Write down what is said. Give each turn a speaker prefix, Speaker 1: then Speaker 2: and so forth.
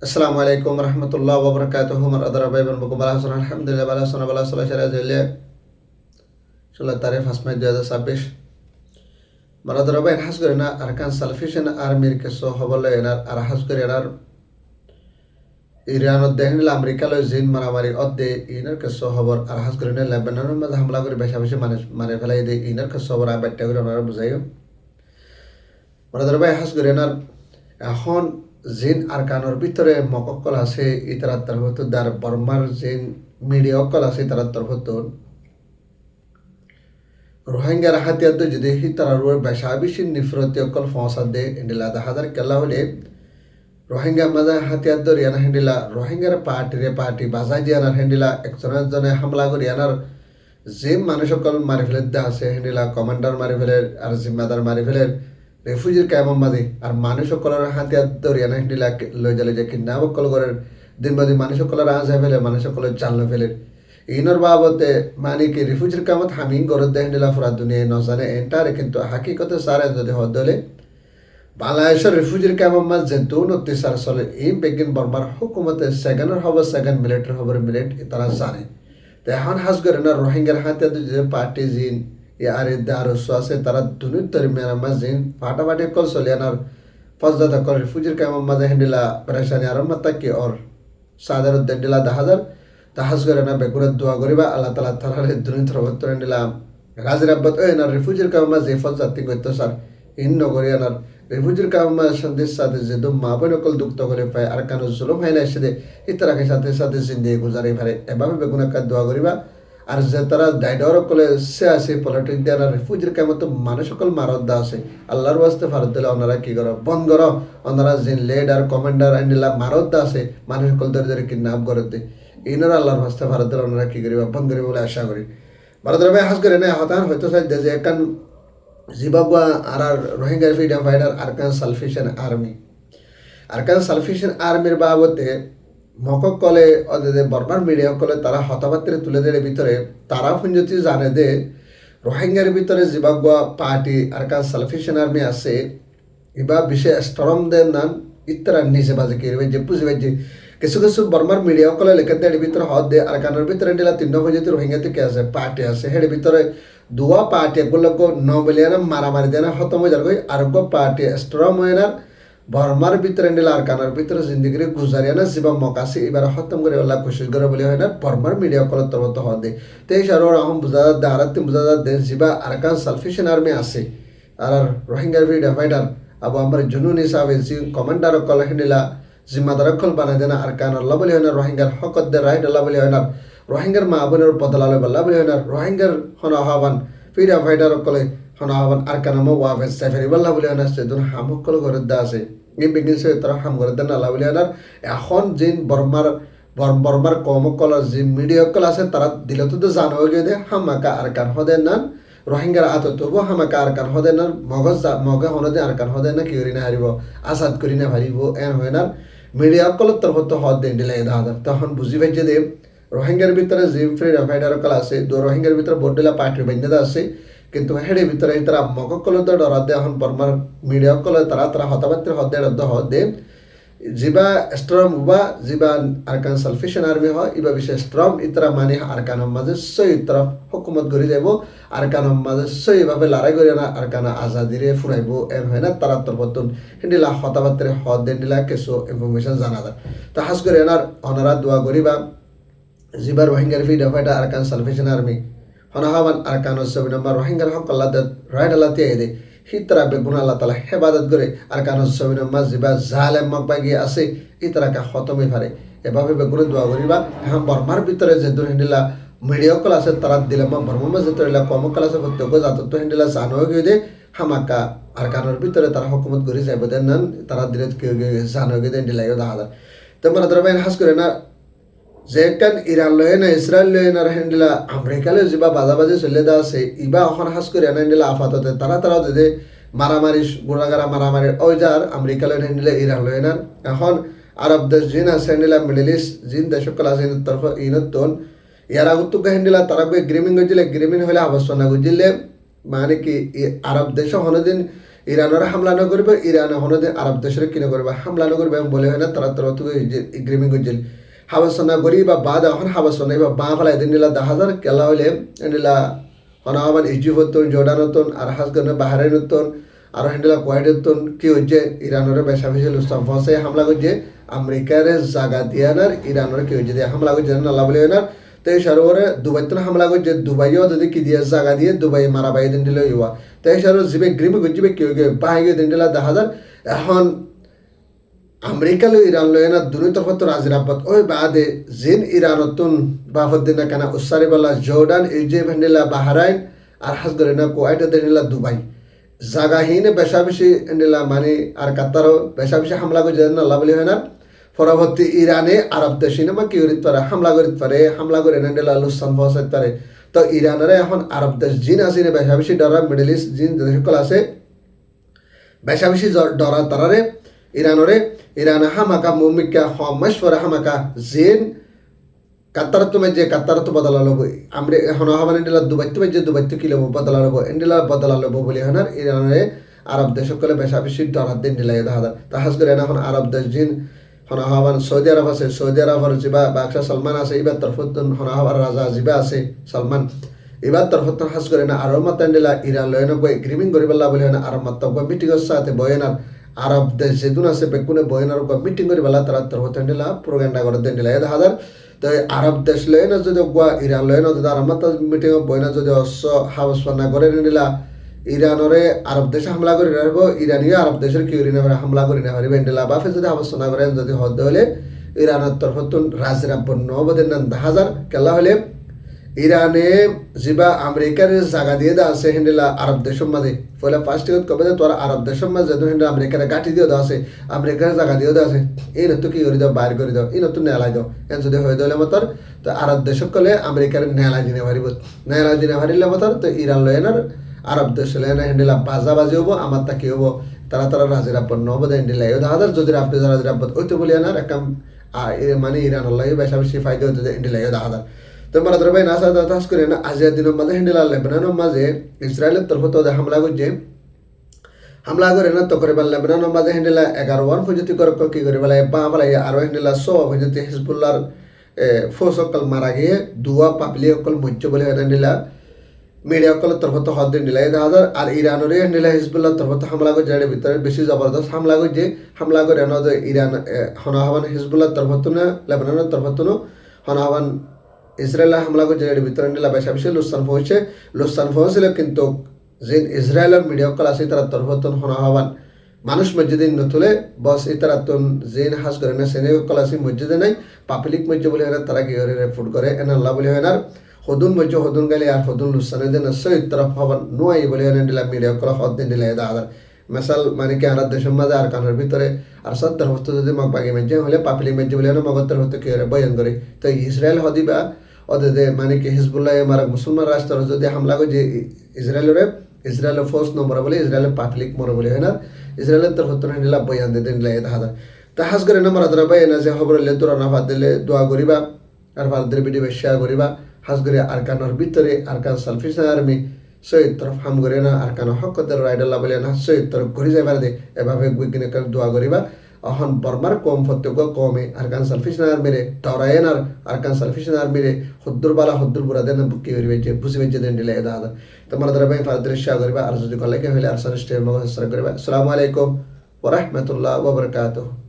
Speaker 1: Assalamu alaikum warahmatullahi wabarakatuh. Maradara bay ban buku bala sunan alhamdulillah bala sunan bala sunan syara jelle. 16 5 May 2026 maradara bay has করে না Arkan salvation আর্মির কেসো হবলে এনার আর হাস করে এনার ইরানত দেহনিল America লয় জিন মারামারি অদ্দে ইনার কেসো হবর আর হাস করে না লেবাননের মধ্যে হামলা করে বেশা বেশি মানুষ মারে ফেলাই দে ইনার কেসো হবর আবাইটা করে ওনারা বুঝাইও maradara bay has করে এনার এখন জিন আরকানোর ভিতরে মকক্কল আছে ইতারার তরফত দার বর্মার জিন মিডিয়া অকল আছে ইতারার তরফত রোহিঙ্গার হাতিয়ার যদি হিতারার বেশা বেশি নিফরতি অকল ফসা দে ইন্ডিলা হাজার কেলা হলে রোহিঙ্গা মাজা হাতিয়ার দরিয়ানা হেন্ডিলা রোহিঙ্গার পার্টি বাজাই দিয়ানার হেন্ডিলা একজনে হামলা করিয়ানার যে মানুষ সকল মারি ফেলে দে আছে হেন্ডিলা কমান্ডার মারি ফেলে আর জিম্মাদার মারি ফেলে রেফিউজির কায়মন মাঝে আর মানুষ সকলের হাতিয়ার দরিয়ানা হেন্ডিলা লই জালে যে কিনা বকল করের দিন বাদি মানুষ সকলের আজ ফেলে মানুষ সকলের জানলো ফেলে ইনর বাবতে মানে কি রিফিউজির কামত হামিং গরত দে হেন্ডিলা ফুরা দুনিয়া নজানে এন্টারে কিন্তু হাকিকতে সারে যদি হদলে বাংলাদেশের রিফিউজির কামত মাঝ যে দুন অত্যাচার চলে এই বেগিন বর্মার হুকুমতে সেকেন্ডের হব সেকেন্ড মিলিটারি হবার মিলিট তারা জানে তো এখন হাজ করে না রোহিঙ্গার হাতে যে পার্টি জিন আর আর আছে তারা দুনির দরমিয়ান মাঝ জিন ফাটাফাটি কল চলিয়ানার ফজদাতা কল রিফিউজির কামত মাঝে হেন্ডিলা পরেশানি আর মাত্তা কি ওর সাধারণ দেন্ডিলা 10,000 তাহাজ করে না বেগুনের দোয়া করিবা আল্লাহ তালা তারারে দুর্নীতি রবত্তরে নিলাম রাজের আব্বাত ওই না রিফিউজির কামা যে ফল জাতি করতে স্যার ইন নগরী আনার রিফিউজির কামা সন্দেশ সাথে যে দম মা বোন অকল দুঃখ করে পায় আর কানো জুলুম হয় না এসে দে ইতারাকে সাথে সাথে জিন্দিগি গুজারি পারে এভাবে বেগুনের কাজ দোয়া করিবা আর যে তারা ডাইডর অকলে সে আছে পলিটিক দিয়ে আর রিফিউজির কামা তো মানুষ সকল মারত দা আছে আল্লাহর ওয়াস্তে ভারত দিলে ওনারা কি করো বন্ধ করো ওনারা যে লিডার কমান্ডার আইনিলা মারত দা আছে মানুষ সকল ধরে ধরে কিডন্যাপ করতে ইনারা আল্লাহর হস্তে ভারতের ওনারা কি করিবা বন্ধ করিব বলে আশা করি ভারতের ভাই হাস করে না হতান হয়তো চাই যে একান জিম্বাবুয়া আর Rohingya freedom fighter Arakan salvation army Arakan salvation আর্মির বাবদে মকক কলে ওদের বর্মার মিডিয়া কলে তারা হতাবাত্রে তুলে দেয় ভিতরে তারা ফুঞ্জতি জানে দে রোহিঙ্গার ভিতরে জিম্বাবুয়া পার্টি আরকান সালফিশন আর্মি আছে ইবা বিশেষ স্ট্রং দেন নান ইত্যারা নিজে বাজে কি যে বুঝবে যে কিছু কিছু বর্মার মিডিয়া কলে লেখা দেয় এর ভিতরে হদ দে আর কানের ভিতরে দিলা 3 প্রজাতি রোহিঙ্গা থেকে আছে পার্টি আছে হের ভিতরে দুয়া পার্টি এগুলো নবেলিয়ানা মারামারি দেনা খতম হয়ে যাবে আর গো পার্টি স্ট্রং হয় না বর্মার ভিতরে দিলা আর কানের ভিতরে জিন্দগি গুজারিয়ানা জীবা মকাসি এবার খতম করে ওলা কোশিশ করে বলে হয় না বর্মার মিডিয়া কলে তরত হদ দে তেই সারো আহম বুঝা দে আরাতে বুঝা দে জিবা আর কান সালফিশন আর্মি আছে আর রোহিঙ্গার ভিডিও ফাইটার আবু আমার জুনুন হিসাবে জি কমান্ডার কল হেন্ডিলা জিম্মাদার কল বানাই দেনা আর কান আল্লাহ বলি হয় না রোহিঙ্গার হকত দে রাইট আল্লাহ বলি হয় না রোহিঙ্গার মা বোনের বদলালে বল্লা বলি হয় না রোহিঙ্গার হন আহ্বান ফিডা ফাইটার কলে হন আহ্বান আর কানামো ওয়াফেজ সাইফারি বল্লা বলি হয় না সেদিন হামক কল করে দা আছে এই বিগিন সে তারা হাম করে দেন আল্লাহ বলি হয় না এখন জিন বর্মার কমকল যে মিডিয়া কল আছে তারা দিলে তো জানো গিয়ে দে হামাকা আর কান হদে নান রোহিঙ্গার আত তবু হামাকা আর কান হদে না মগে হনদে আর কান হদে না কি করি না হারিব আসাদ করি না হারিব এন হয় না মিডিয়া কল তরফ তো হদ দেন দিলে দাদা তখন বুঝি পাই যে রোহিঙ্গার ভিতরে যে ফ্রি ফাইটার কল আছে দো রোহিঙ্গার ভিতরে বড্ডিলা পার্টির বান্যতা আছে কিন্তু হেডে ভিতরে তারা মগকল তো ডরাত দে এখন বর্মার মিডিয়া কল তারা হতাবাত্রে হদ দে জিবা স্ট্রং উবা জিবা আরকান সালফিশন আর্মি হয় ইবা বিশেষ স্ট্রং ইতরা মানে আরকানের মাঝে সই ইতরা হুকুমত করে যাব আরকানের মাঝে সই ভাবে লড়াই করে না আরকানা আজাদিরে ফুরাইব এর হয় না তারা তরবতন হিন্দিলা হতাবাত্রে হদ দেন্ডিলা কিছু ইনফরমেশন জানা যায় তো হাস করে এনার অনারা দোয়া করিবা জিবা রোহিঙ্গার ফিডা ফাইটা আরকান সালফিশন আর্মি হনাহাবান আরকান 7 নম্বর রোহিঙ্গার হক আল্লাহ রাইট আল্লাহ দিয়ে দে হিতরা বেগুন আল্লাহ তালা হেবাদত করে আর কান সবিন মাজিবা জালেম মকবাগি আছে ইতরাকে খতমে পারে এভাবে বেগুনে দোয়া করিবা হ্যাঁ বর্মার ভিতরে যে দূর হিন্দিলা মিডিয়া কল আছে তারা দিলাম বর্মার মাঝে তোলা কম কল আছে প্রত্যেক জাত তো হিন্দিলা জানো গিয়ে দে হামাকা আর কানের ভিতরে তারা হুকুমত করে যাইব দেন নান তারা দিলে জানো গিয়ে দেন দিলাই দেখা যায় তো মানে তোরা হাস করে না যে কান ইরান লয়ে না ইসরায়েল লয়ে না হেন্ডিলা আমেরিকালে যা বাজাবাজি চলে দা আছে ইবা এখন হাস করে না হেন্ডিলা আফাততে তারা দে মারামারি গুড়াগারা মারামারি ওই যার আমেরিকা লয়ে হেন্ডিলা ইরান লয়ে না এখন আরব দেশ জিন আছে হেন্ডিলা মিডল ইস্ট জিন দেশকল আছে তরফ ইনতন ইয়ার আগত হেন্ডিলা তারা এগ্রিমেন্ট গজিলে এগ্রিমেন্ট হলে আবশ্যক না গজিলে মানে কি আরব দেশ হনদিন ইরানের হামলা নকরিব ইরান হনদে আরব দেশের কিনে করবে হামলা নকরিব এবং বলে হয় না তারা তারা তো এগ্রিমেন্ট করছিল হাবাসনা করি বা বাদ এখন হাবাসনা বা বাঁ ফেলাই দিন নিলা 10,000 কেলা হইলে নিলা হনাবান ইজিপ্ট হতন জর্ডান হতন আর হাসগনে বাহারাইন হতন আর হেন্ডেলা কোয়াইট হতন কি হচ্ছে ইরানের বেশা বেশি লুস্তাম ফসে হামলা করছে আমেরিকার জায়গা দিয়ানার ইরানের কি হচ্ছে হামলা করছে আল্লাহ বলে না তো এই সারোরে দুবাই তো হামলা করছে দুবাইও যদি কি দিয়ে জায়গা দিয়ে দুবাই মারা বাই দিন দিলে ইয়া তো এই সারো জিবে গ্রিমে করছে কেউ কেউ বাহাই গিয়ে দিন দিলা 10,000 এখন আমেরিকা লো ইরান লো না দুই তরফ তো রাজিরাবাদ ওই বাদে জিন ইরানতুন বাফদ্দিনা কানা উসারি বালা জর্ডান ইজিপ্ট হেন্ডেলা বাহারাইন আর হাসগরে না কোয়াইট দেনিলা দুবাই জাগাহীনে বেশা বেশি হেন্ডেলা মানে আর কাতারও বেশা বেশি হামলা করে যেন আল্লাহ বলি হয় না পরবর্তী ইরানে আরব দেশে না কি করিতে পারে হামলা করে হেন্ডেলা লুসান ফসাইতে পারে তো ইরানের এখন আরব দেশ জিন আছে বেশা বেশি ডরা মিডল ইস্ট জিন সকল আছে বেশা বেশি ডরা তারারে ইরান হামাকা মুমিকা হমাশ্বরে হামাকা জেন কাতার তুমি যে কাতার তো বদলা লব আমরা এখন হবান এন্ডিলা দুবাই তুমি যে দুবাই তো কিলো বদলা লব এন্ডিলা বদলা লব বলি হনার ইরানে আরব দেশ সকলে বেশা বেশি ডরাত দিন দিলাই দাদা তাহাজ করে এখন আরব দেশ জিন হনা হবান সৌদি আরব আছে সৌদি আরবের জিবা বাদশাহ সালমান আছে এবার তরফতন হনা হবার রাজা জিবা আছে সালমান এবার তরফতন হাস করে না আরব মাত এন্ডিলা ইরান লয়ন গো এগ্রিমেন্ট করিবলা বলি হনা আরব মাত মিটিং সাথে বয়নার আরব দেশ যেদুন আছে বেকুনে বয়নার মিটিং করি বেলা তারা তরফতন দিলা প্রোগ্রামটা করে দেন দিলা দাদা তো আরব দেশ লয় না যদি গোয়া ইরান লয় না যদি আরব মাত মিটিং বয়না যদি অশ্ব হাউস না করে নিলা ইরানরে আরব দেশে হামলা করে রাখবো ইরানিও আরব দেশের কি হামলা করে না পারিবে এন্ডেলা বাফে যদি হাউস না করেন যদি হদ হলে ইরানের তরফতন রাজরাব্বন নবদের নাম 10,000 কেলা হলে ইরানে জিবা আমেরিকার জায়গা দিয়ে দেওয়া আছে হেন্ডেলা আরব দেশের মাঝে ফলে ফার্স্ট কবে তোর আরব দেশের মাঝে যেহেতু হেন্ডেলা আমেরিকার গাঁটি দিয়ে দেওয়া আছে আমেরিকার জায়গা দিয়ে দেওয়া আছে এই নতুন কি করে দাও বাইর করে দাও এই নতুন নেলাই দাও এন যদি হয়ে দিলে মতর তো আরব দেশক কলে আমেরিকার নেলাই দিনে পারিব নেলাই দিনে পারিলে মতর তো ইরান লয়নার আরব দেশ লয়না হেন্ডেলা বাজাবাজি হবো আমার তা কি হবো তারা রাজিরাব্বন নবদ হেন্ডেলা এই দাদার যদি আপনি রাজিরাব্বন ওই তো বলি আনার একটা মানে ইরান আল্লাহ বেশা বেশি ফায়দা হতে হেন্ডেলা এই দাদার তো মারা ধরবে না সাদা তাস করে না আজিয়া দিনের মাঝে হেন্ডেলা লেবাননের মাঝে ইসরায়েলের তরফ তো হামলা করছে হামলা করে না তো করে লেবাননের মাঝে হেন্ডেলা 11 পর্যন্ত করে কি করে বেলা বা বেলা আরো হেন্ডেলা 100 পর্যন্ত হিজবুল্লাহর ফোর্স অকল মারা গিয়ে দুয়া পাবলিক অকল মজ্জ বলে হেন্ডেলা মিডিয়া অকলের তরফ তো হদ হেন্ডেলা 1000 আর ইরানের হেন্ডেলা হিজবুল্লাহর তরফ তো হামলা করে যার ভিতরে বেশি জবরদস্ত হামলা করছে হামলা করে না ইরান হনাহাবান হিজবুল্লাহর তরফ তো না লেবাননের তরফ তো হনাহাবান ইসরায়েলের হামলা করছে এর ভিতরে নিলা বেশা বেশি লুসান পৌঁছিল কিন্তু যে ইসরায়েলের মিডিয়া কল আছে তারা তরফতন হনা হবান মানুষ মসজিদে নতুলে বস এই তারা তন জেন হাস করে না সেনে কল আছে মসজিদে নাই পাবলিক মসজিদ বলে হয় তারা কি করে রেফুট করে এন আল্লাহ বলে হয় না হদুন মসজিদ হদুন গেলে আর হদুন লুসানে দেন সই তরফ হবান নোয়াই বলে হয় দিলা মিডিয়া কল হদ দিন দিলা দাদা মেসাল মানে কি আর দেশের মাঝে আর কানের ভিতরে আর সত্তর হস্ত যদি মগ বাগি মেজে হলে পাবলিক মসজিদ বলে না মগত্তর হতে কি বয়ান করে তো ইসরায়েল হদিবা ওদের মানে কি হিজবুল্লাহ মারা মুসলমান রাষ্ট্র যদি হামলা করে যে ইসরায়েলের ফোর্স নম্বর বলে ইসরায়েলের পাবলিক মরে বলে হয় না ইসরায়েলের তোর হতো নিলা বয়ান দিতে নিলা দাদা তা হাস করে না মারা ধরা বয়ান আছে খবর হলে তোরা না ভাত দিলে দোয়া করিবা আর ভাত দিলে ভিডিও শেয়ার করিবা হাস করে আর কানোর ভিতরে আর কান সালফিস আর্মি সৈয়দ তরফ হাম করে না আর কানো হকতের রাইডাল্লাহ বলে না সৈয়দ তরফ ঘুরে যাইবার দে এভাবে গুইকিনে দোয়া করিবা এখন বর্মার কম প্রত্যেক কমে আর কান সালফিস আর্মিরে টরায়েন আর কান সালফিস আর্মিরে হদ্দুর বালা হদ্দুর বুড়া দেন বুকি করিবে যে বুঝি বেজে দেন দিলে দাদা তোমার দ্বারা ভাই ফার দৃশ্য করিবা আর যদি কলেকে হইলে আর সারে স্টেপ মগ করিবা আসসালামু আলাইকুম ওয়া রাহমাতুল্লাহি ওয়া বারাকাতুহু